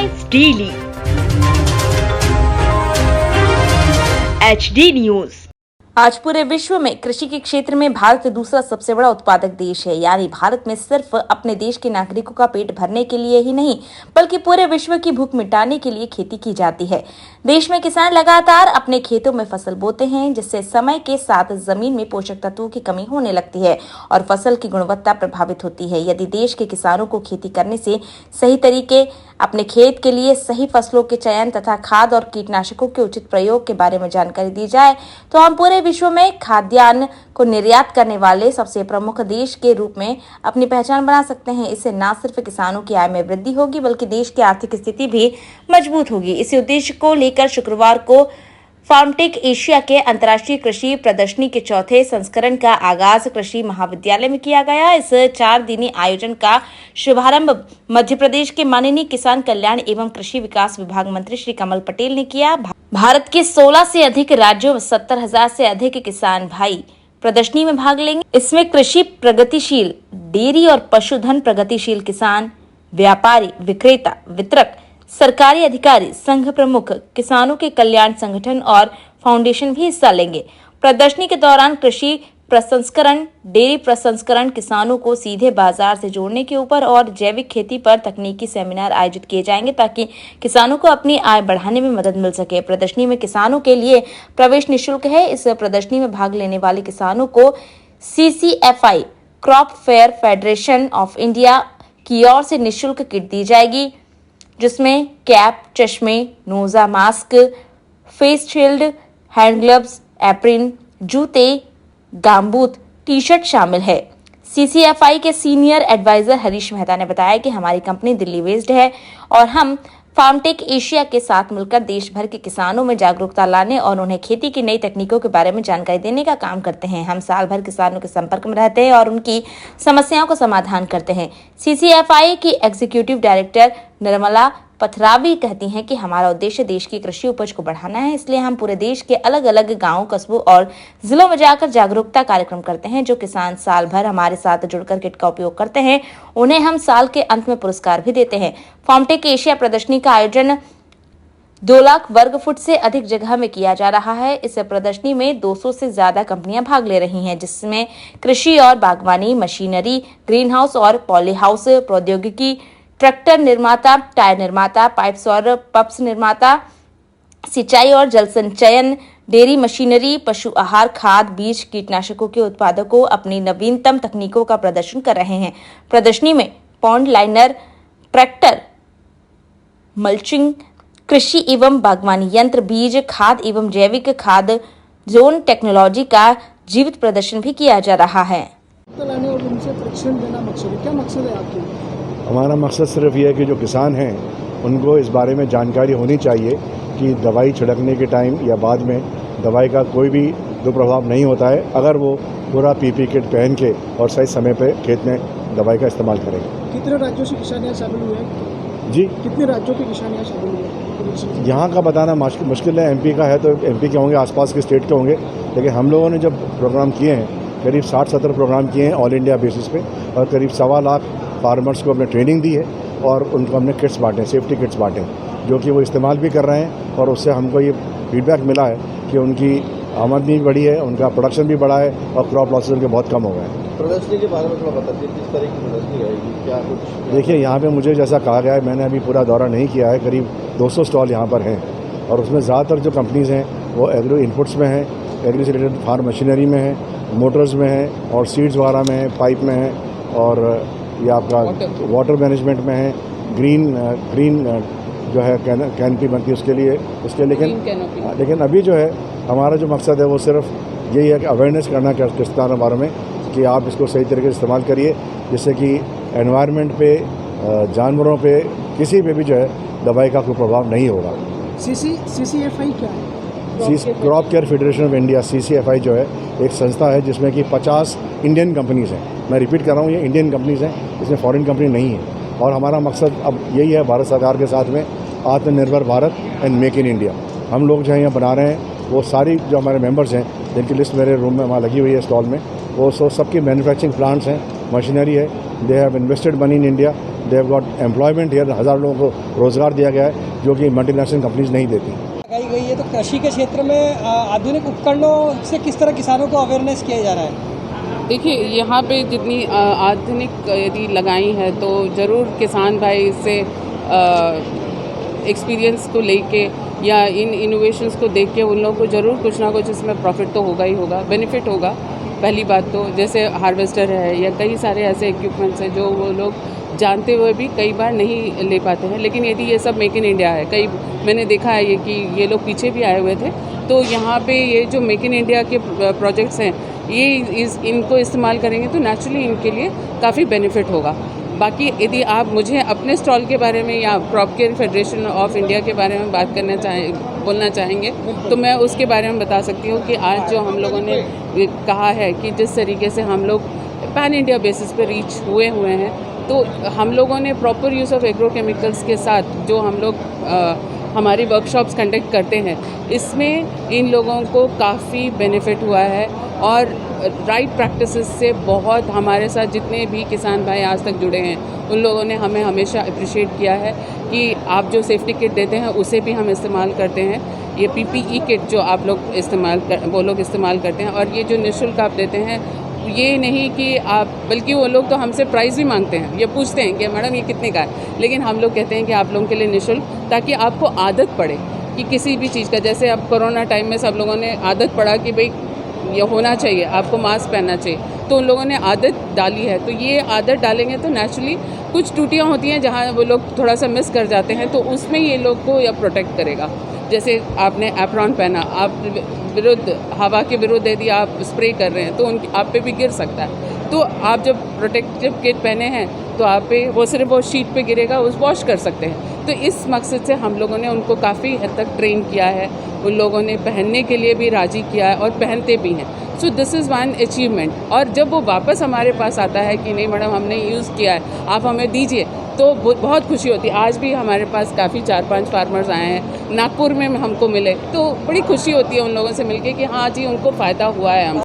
Headlines daily. HD news. आज पूरे विश्व में कृषि के क्षेत्र में भारत दूसरा सबसे बड़ा उत्पादक देश है। यानी भारत में सिर्फ अपने देश के नागरिकों का पेट भरने के लिए ही नहीं, बल्कि पूरे विश्व की भूख मिटाने के लिए खेती की जाती है। देश में किसान लगातार अपने खेतों में फसल बोते हैं, जिससे समय के साथ जमीन में पोषक तत्वों की कमी होने लगती है और फसल की गुणवत्ता प्रभावित होती है। यदि देश के किसानों को खेती करने से सही तरीके अपने खेत के लिए सही फसलों के चयन तथा खाद और कीटनाशकों के उचित प्रयोग के बारे में जानकारी दी जाए तो हम पूरे विश्व में खाद्यान्न को निर्यात करने वाले सबसे प्रमुख देश के रूप में अपनी पहचान बना सकते हैं। इससे न सिर्फ किसानों की आय में वृद्धि होगी, बल्कि देश की आर्थिक स्थिति भी मजबूत होगी। इसी उद्देश्य को लेकर शुक्रवार को फार्मटेक एशिया के अंतर्राष्ट्रीय कृषि प्रदर्शनी के चौथे संस्करण का आगाज कृषि महाविद्यालय में किया गया। इस 4 दिनी आयोजन का शुभारंभ मध्य प्रदेश के माननीय किसान कल्याण एवं कृषि विकास विभाग मंत्री श्री कमल पटेल ने किया। भारत के 16 से अधिक राज्यों में 70,000 से अधिक किसान भाई प्रदर्शनी में भाग लेंगे। इसमें कृषि प्रगतिशील, डेयरी और पशुधन प्रगतिशील किसान, व्यापारी, विक्रेता, वितरक, सरकारी अधिकारी, संघ प्रमुख, किसानों के कल्याण संगठन और फाउंडेशन भी हिस्सा लेंगे। प्रदर्शनी के दौरान कृषि प्रसंस्करण, डेयरी प्रसंस्करण, किसानों को सीधे बाजार से जोड़ने के ऊपर और जैविक खेती पर तकनीकी सेमिनार आयोजित किए जाएंगे, ताकि किसानों को अपनी आय बढ़ाने में मदद मिल सके। प्रदर्शनी में किसानों के लिए प्रवेश निःशुल्क है। इस प्रदर्शनी में भाग लेने वाले किसानों को CCFI crop fair federation of India की ओर से निःशुल्क किट दी जाएगी, जिसमें कैप, चश्मे, नोजा mask, face shield, hand gloves, apron, जूते, गामबूट, टी-शर्ट शामिल है। CCFI के सीनियर एडवाइजर हरीश मेहता ने बताया कि हमारी कंपनी दिल्ली बेस्ड है और हम फार्मटेक एशिया के साथ मिलकर देश भर के किसानों में जागरूकता लाने और उन्हें खेती की नई तकनीकों के बारे में जानकारी देने का काम करते हैं। हम साल भर किसानों के संपर्क में रहते हैं और उनकी समस्याओं का समाधान करते हैं। CCFI की एग्जीक्यूटिव डायरेक्टर निर्मला पथरावी कहती हैं कि हमारा उद्देश्य देश की कृषि उपज को बढ़ाना है, इसलिए हम पूरे देश के अलग अलग गांवों, कस्बों और जिलों में जाकर जागरूकता कार्यक्रम करते हैं। जो किसान साल भर हमारे साथ जुड़कर किट का उपयोग करते हैं, उन्हें हम साल के अंत में पुरस्कार भी देते हैं। फार्मटेक एशिया प्रदर्शनी का आयोजन 2 लाख वर्ग फुट से अधिक जगह में किया जा रहा है। इस प्रदर्शनी में 200 से ज्यादा कंपनियां भाग ले रही हैं, जिसमें कृषि और बागवानी, मशीनरी, ग्रीन हाउस और पॉली हाउस, प्रौद्योगिकी, ट्रैक्टर निर्माता, टायर निर्माता, पाइप्स और पंप्स निर्माता, सिंचाई और जल संचयन, डेयरी मशीनरी, पशु आहार, खाद, बीज, कीटनाशकों के उत्पादकों अपनी नवीनतम तकनीकों का प्रदर्शन कर रहे हैं। प्रदर्शनी में पॉन्ड लाइनर, ट्रैक्टर, मल्चिंग, कृषि एवं बागवानी यंत्र, बीज, खाद एवं जैविक खाद जोन टेक्नोलॉजी का जीवित प्रदर्शन भी किया जा रहा है। लाने और उनसे प्रशिक्षण देना मकसद है। क्या मकसद है आपके? हमारा मकसद सिर्फ ये है कि जो किसान हैं उनको इस बारे में जानकारी होनी चाहिए कि दवाई छिड़कने के टाइम या बाद में दवाई का कोई भी दुष्प्रभाव नहीं होता है, अगर वो पूरा PP किट पहन के और सही समय पे खेत में दवाई का इस्तेमाल करेंगे। कितने राज्यों से किसान यहाँ शामिल हुए हैं? जी, कितने राज्यों के किसान यहाँ शामिल हुए हैं? यहाँ का बताना मुश्किल है। MP का है तो MP के होंगे, आसपास के स्टेट के होंगे, लेकिन हम लोगों ने जब प्रोग्राम किए हैं, करीब 60-70 प्रोग्राम किए हैं ऑल इंडिया बेसिस पे, और करीब 1.25 लाख फार्मर्स को हमने ट्रेनिंग दी है और उनको हमने किट्स बांटे, सेफ्टी किट्स बांटे, जो कि वो इस्तेमाल भी कर रहे हैं। और उससे हमको ये फीडबैक मिला है कि उनकी आमदनी भी बढ़ी है, उनका प्रोडक्शन भी बढ़ा है और क्रॉप लॉसेस उनके बहुत कम हो गए हैं। प्रदर्शनी के बारे में थोड़ा बताइए, किस तरह की प्रदर्शनी रहेगी, क्या कुछ? देखिए, यहाँ पे मुझे जैसा कहा गया है, मैंने अभी पूरा दौरा नहीं किया है, करीब 200 स्टॉल यहाँ पर हैं और उसमें ज़्यादातर जो कंपनीज़ हैं वो एग्रो इनपुट्स में हैं, एग्री से रिलेटेड फार्म मशीनरी में है, मोटर्स में है और सीड्स वगैरह में है, पाइप में है और ये आपका वाटर मैनेजमेंट में है, ग्रीन जो है कैनपी बनती है उसके लेकिन अभी जो है हमारा जो मकसद है वो सिर्फ यही है कि अवेयरनेस करना किसानों के बारे में कि आप इसको सही तरीके से इस्तेमाल करिए, जिससे कि एनवायरनमेंट पे, जानवरों पे, किसी पे भी जो है दवाई का कोई प्रभाव नहीं होगा। CCFI क्या है? Crop care federation of India, CCFI जो है एक संस्था है जिसमें कि 50 इंडियन कंपनीज़ हैं। मैं रिपीट कर रहा हूँ, ये इंडियन कंपनीज़ हैं, इसमें फॉरेन कंपनी नहीं है। और हमारा मकसद अब यही है, भारत सरकार के साथ में आत्मनिर्भर Bharat and make in India. हम लोग जो है यहाँ बना रहे हैं, वो सारी जो हमारे मेंबर्स हैं जिनकी लिस्ट मेरे रूम में वहाँ लगी हुई है स्टॉल में, वो सबकी मैन्युफैक्चरिंग प्लांट्स हैं मशीनरी है। They have invested money in India, they have got employment here, हज़ार लोगों को रोज़गार दिया गया है जो कि मल्टीनेशनल कंपनीज नहीं देती। लगाई गई है, तो कृषि के क्षेत्र में आधुनिक उपकरणों से किस तरह किसानों को अवेयरनेस किया जा रहा है? देखिए, यहाँ पे जितनी आधुनिक यदि लगाई है तो ज़रूर किसान भाई इससे एक्सपीरियंस को लेके या इन इनोवेशंस को देख के उन लोगों को ज़रूर कुछ ना कुछ इसमें प्रॉफिट तो होगा ही होगा, बेनिफिट होगा। पहली बात तो जैसे हार्वेस्टर है या कई सारे ऐसे इक्विपमेंट्स हैं जो वो लोग जानते हुए भी कई बार नहीं ले पाते हैं, लेकिन यदि ये सब मेक इन इंडिया है, कई मैंने देखा है ये कि ये लोग पीछे भी आए हुए थे, तो यहाँ पे ये जो मेक इन इंडिया के प्रोजेक्ट्स हैं ये इनको इस्तेमाल करेंगे तो नेचुरली इनके लिए काफ़ी बेनिफिट होगा। बाकी यदि आप मुझे अपने स्टॉल के बारे में या crop care federation of India के बारे में बात बोलना चाहेंगे तो मैं उसके बारे में बता सकती हूँ कि आज जो हम लोगों ने कहा है कि जिस तरीके से हम लोग पैन इंडिया बेसिस पे रीच हुए हैं, तो हम लोगों ने proper use of agro chemicals के साथ जो हम लोग हमारी वर्कशॉप्स कंडक्ट करते हैं, इसमें इन लोगों को काफ़ी बेनिफिट हुआ है और राइट प्रैक्टिसेस से बहुत हमारे साथ जितने भी किसान भाई आज तक जुड़े हैं उन लोगों ने हमें हमेशा अप्रिशिएट किया है कि आप जो सेफ्टी किट देते हैं उसे भी हम इस्तेमाल करते हैं। ये PPE किट जो आप लोग वो लोग इस्तेमाल करते हैं, और ये जो निःशुल्क आप देते हैं, ये नहीं कि आप, बल्कि वो लोग तो हमसे प्राइस भी मांगते हैं, ये पूछते हैं कि मैडम ये कितने का है, लेकिन हम लोग कहते हैं कि आप लोगों के लिए निःशुल्क, ताकि आपको आदत पड़े कि किसी भी चीज़ का, जैसे अब कोरोना टाइम में सब लोगों ने आदत पड़ा कि भाई ये होना चाहिए, आपको मास्क पहनना चाहिए, तो उन लोगों ने आदत डाली है। तो ये आदत डालेंगे तो नेचुरली कुछ त्रुटियाँ होती हैं जहाँ वो लोग थोड़ा सा मिस कर जाते हैं, तो उसमें ये लोग को यह प्रोटेक्ट करेगा। जैसे आपने एप्रॉन पहना, आप हवा के विरुद्ध यदि आप स्प्रे कर रहे हैं तो आप पे भी गिर सकता है, तो आप जब प्रोटेक्टिव किट पहने हैं तो आप पे वो सिर्फ वो शीट पे गिरेगा, उस वॉश कर सकते हैं। तो इस मकसद से हम लोगों ने उनको काफ़ी हद तक ट्रेन किया है, उन लोगों ने पहनने के लिए भी राज़ी किया है और पहनते भी हैं। So this is one achievement. और जब वो वापस हमारे पास आता है कि नहीं मैडम हमने यूज़ किया है, आप हमें दीजिए, तो बहुत खुशी होती है। आज भी हमारे पास काफ़ी 4-5 फार्मर्स आए हैं, नागपुर में हमको मिले, तो बड़ी खुशी होती है उन लोगों से मिलके कि हाँ जी उनको फ़ायदा हुआ है। हम